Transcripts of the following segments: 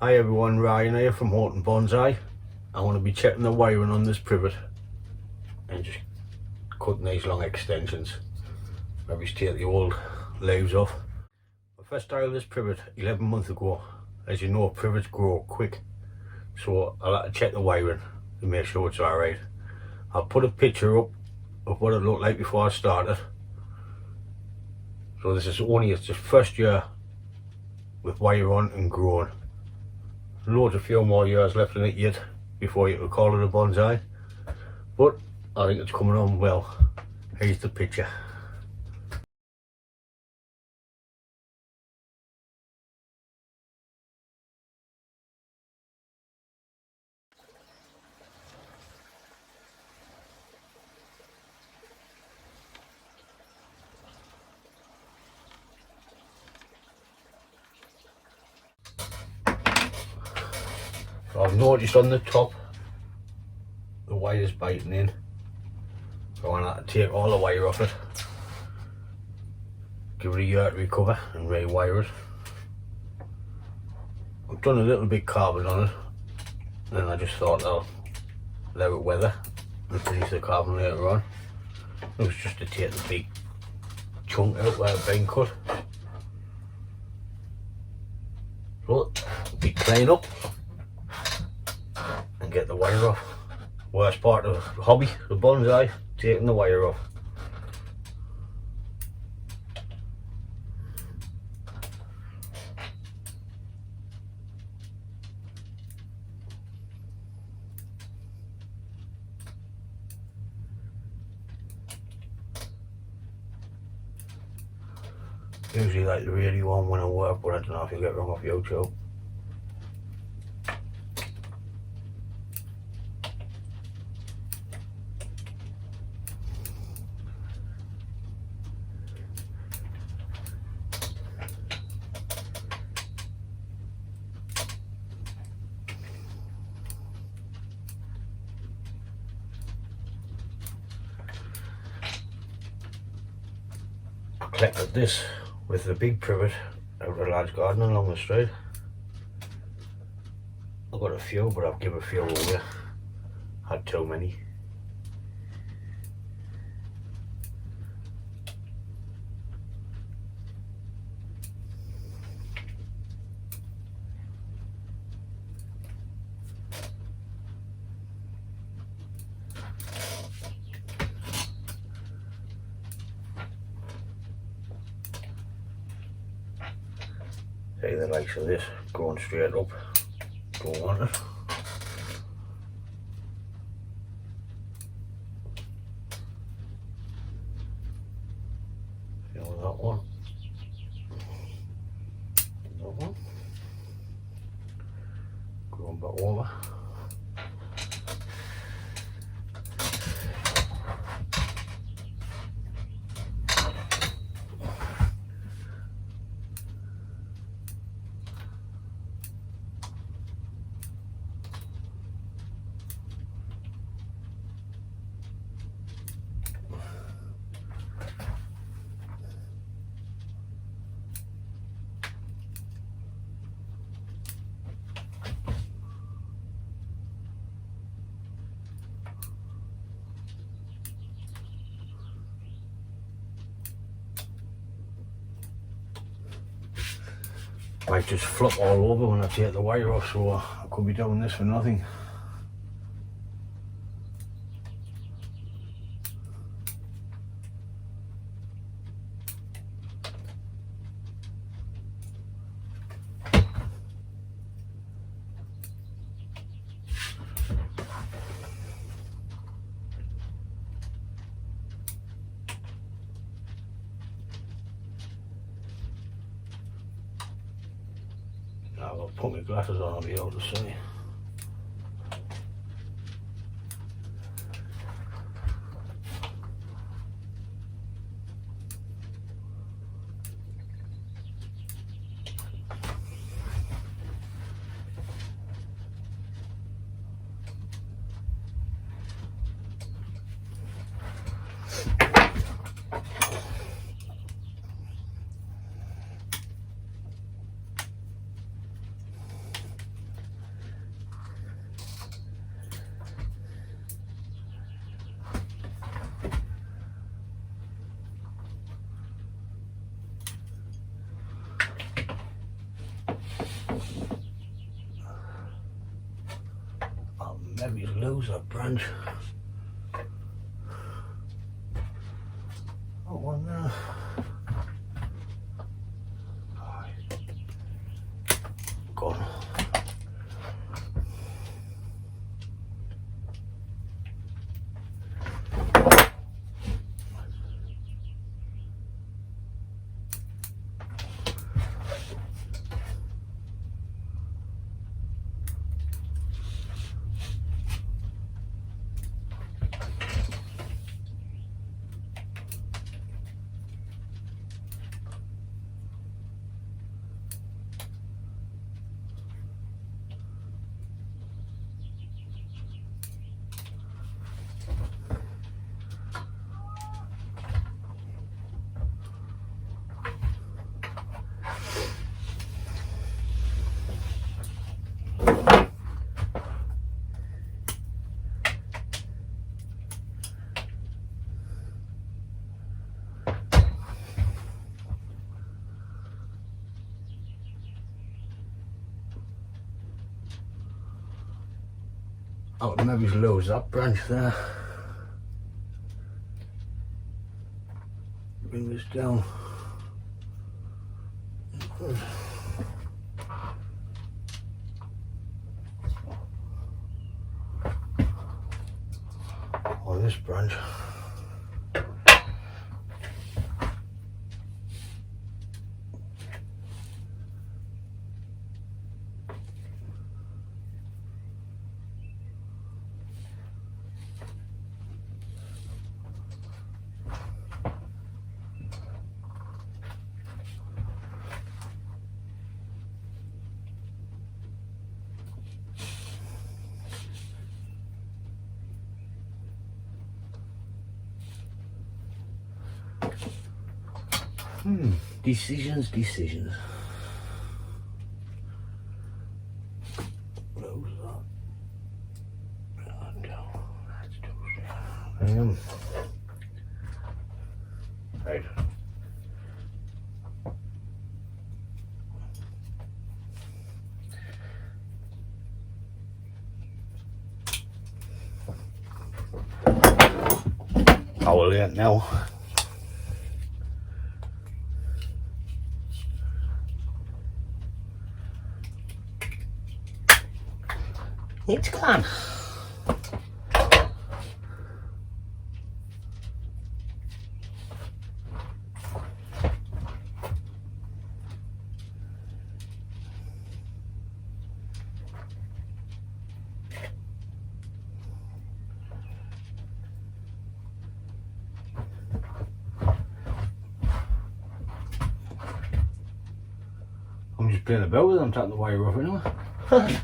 Hi everyone, Ryan here from Bonsai. I want to be checking the wiring on this privet and just cutting these long extensions. Maybe take the old leaves off. I first started this privet 11 months ago. As you know, privets grow quick, so I'll have to check the wiring to make sure it's alright. I'll put a picture up of what it looked like before I started. So this is only its first year with wire on and growing. Loads of few more years left in it yet before you could call it a bonsai, but I think it's coming on well. Here's the picture. So I've noticed on the top the wire's biting in, so I'm going to have to take all the wire off it, give it a year to recover and rewire it. I've done a little bit carbon on it, and I just thought I'll let it weather and finish the carbon later on. It was just to take the big chunk out where it's been cut. So, we clean up and get the wire off. Worst part of the hobby, the bonsai, taking the wire off. Usually like the really one when I work, but I don't know if you get wrong off YouTube. I collected this with the big privet out of a large garden along the street. I've got a few, but I've given a few away. Had too many. See the likes of this going straight up, don't want it. Feel that one. That one. Going back over. Might just flop all over when I take the wire off, so I could be doing this for nothing. I'll put my glasses on, I'll be able to see. that branch. That one there. Gone. I would maybe lose that branch there. Bring this down. On this branch. Decisions. Close that. Right. I will end now. It's gone. I'm just playing about with it, I'm taking the wire off anyway. Right.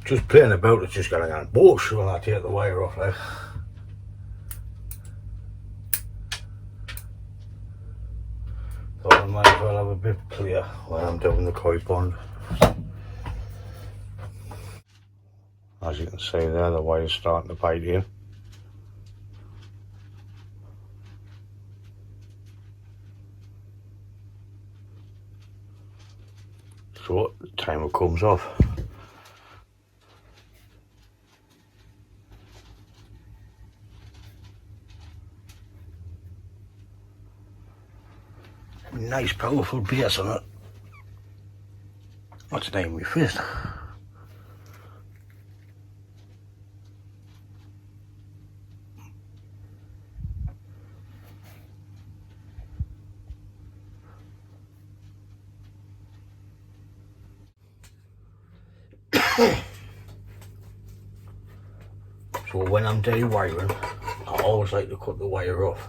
Just playing about, it's just gonna go whoosh when I take the wire off like. Thought I might as well have a bit clear while I'm doing the koi pond. As you can see there, the wire's starting to bite in. So, the timer comes off. Nice powerful bass on it. What's the name of your fist? So when I'm de-wiring, I always like to cut the wire off.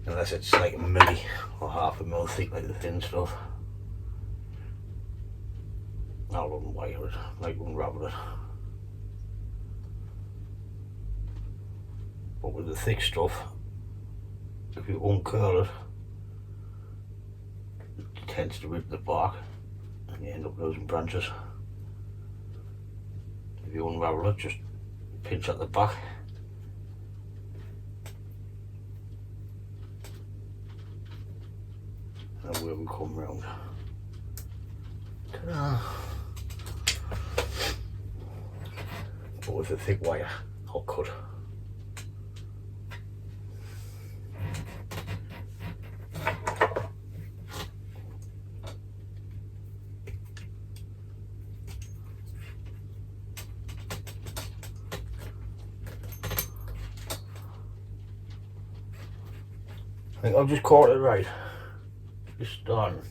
Unless it's like a milli or half a mil thick like the thin stuff. I wouldn't wire it, I wouldn't unravel it. But with the thick stuff, if you uncurl it, it tends to rip the bark and you end up losing branches. If you unravel it, just pinch at the back. And away we come round. Ta-da! But with a thick wire, I'll cut. I think I've just caught it right. Just done.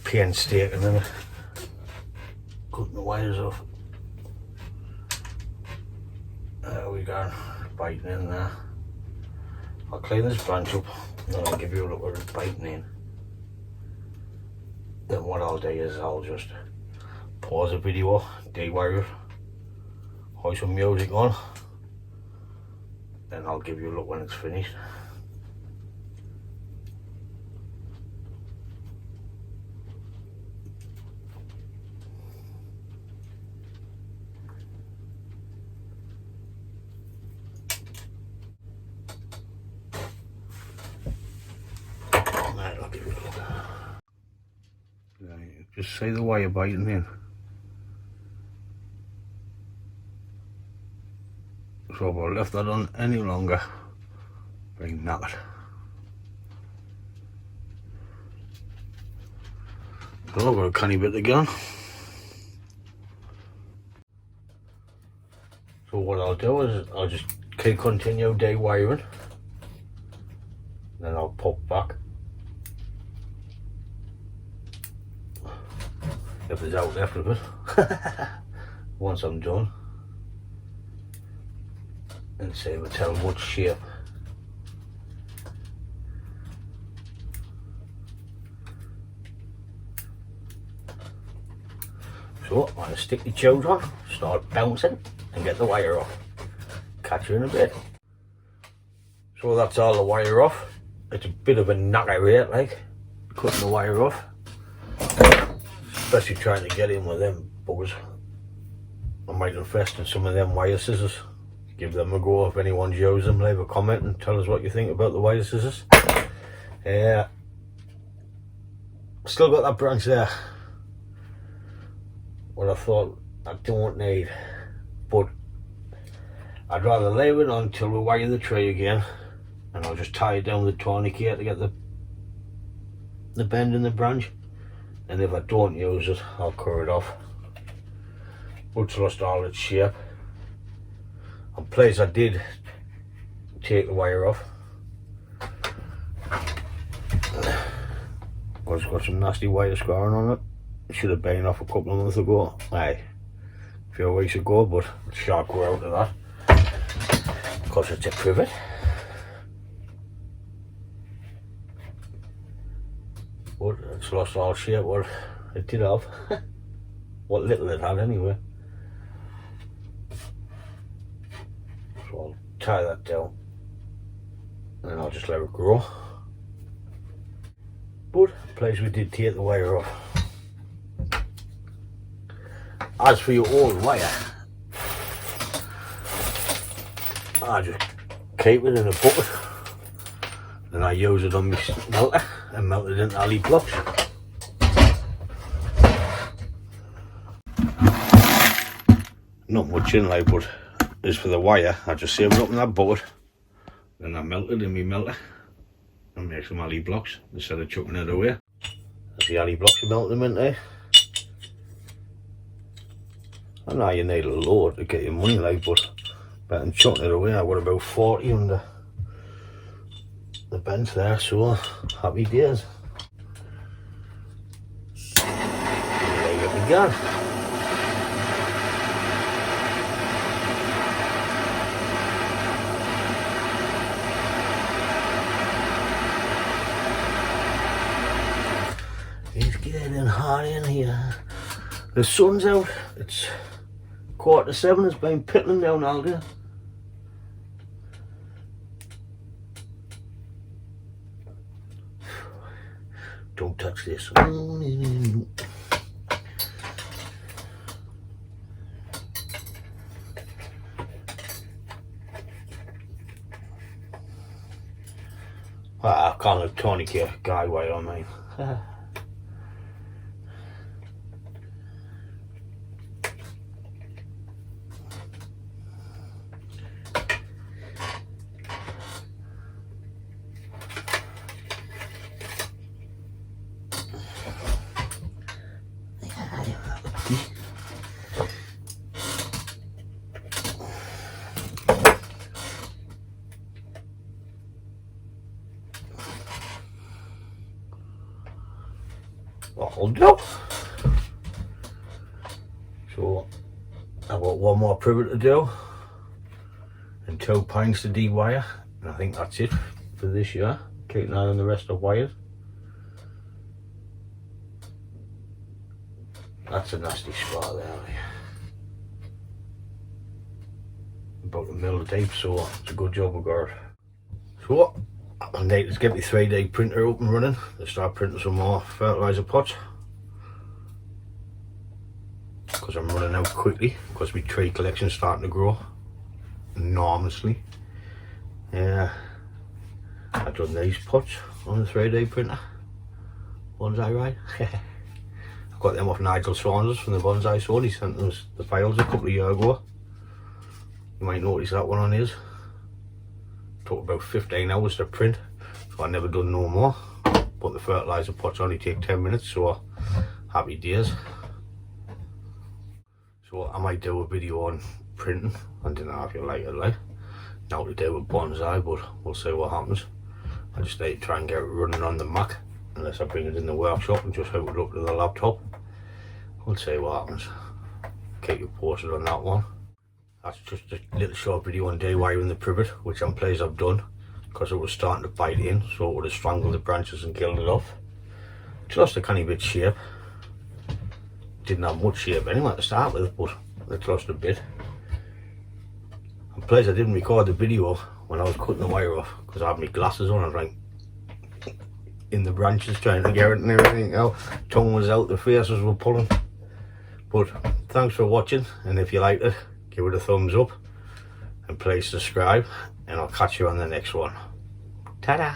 Painstaking, isn't it? Cutting the wires off. There we go, biting in there. I'll clean this branch up and then I'll give you a look at it biting in. Then what I'll do is I'll just pause the video, de-wire it, hoist some music on, then I'll give you a look when it's finished. I'll give you a look. Right, just see the wire biting in. So if I left that on any longer, bring knackered. So I've got a canny bit again. So what I'll do is I'll just continue de-wiring, then I'll pop back if there's out left of it once I'm done, and see if I tell what shape. So I'm going to stick the tubes on, start bouncing and get the wire off. Catch you in a bit. So that's all the wire off. It's a bit of a knocker rate, like cutting the wire off, especially trying to get in with them buggers. I might invest in some of them wire scissors. Give them a go if anyone's used them. Leave a comment and tell us what you think about the wire scissors. Still got that branch there. What I thought I don't need, but I'd rather leave it on until we wire the tree again, and I'll just tie it down with a tourniquet to get the bend in the branch, and if I don't use it I'll cut it off. It's lost all its shape. I'm pleased I did take the wire off. It's got some nasty wire scarring on it. It should have been off a couple of months ago. Aye, a few weeks ago, but it shan't go out of that because it's a privet. But it's lost all shape what it did have. What little it had anyway. So I'll tie that down and then I'll just let it grow. But pleased we did take the wire off. As for your old wire, I just keep it in a bucket and I use it on my melter and melt it into alley blocks. Not much in like, but as for the wire, I just save it up in that bucket, then I melt it in my melter and make some alley blocks instead of chucking it away. That's the alley blocks you melt them into. I know you need a load to get your money like, but better than chucking it away. I've got about 40 under the bench there, so happy days. There you go. getting hot in here. The sun's out. It's 7:15. It's been pittling down all day. Don't touch this. I can't have tourniquet guy way on me. That'll do. So I've got one more privet to do and 2 pints to dewire, and I think that's it for this year. Keep an eye on the rest of wires. That's a nasty spot there. About a mil deep, so it's a good job we got it. So I need to get my 3D printer up and running to start printing some more fertiliser pots, because I'm running out quickly because my tree collection's starting to grow enormously. Yeah, I've done these pots on the 3D printer. Bonsai, right? I've got them off Nigel Saunders from the Bonsai store. He sent us the files a couple of years ago. You might notice that one on his. Took about 15 hours to print, so I never done no more. But the fertiliser pots only take 10 minutes, so happy days. So I might do a video on printing. I don't know if you like it, like. Now to do with Bonsai, but we'll see what happens. I just need to try and get it running on the Mac, unless I bring it in the workshop and just hook it up to the laptop. We'll see what happens. Keep you posted on that one. That's just a little short video on dewiring the privet, which I'm pleased I've done, because it was starting to bite in, so it would have strangled the branches and killed it off. It's lost a canny bit shape. Didn't have much shape anyway to start with, but it's lost a bit. I'm pleased I didn't record the video when I was cutting the wire off, because I had my glasses on and like in the branches trying to get it and everything. Tongue was out, the faces were pulling. But thanks for watching, and if you liked it, give it a thumbs up and please subscribe, and I'll catch you on the next one. Ta-da!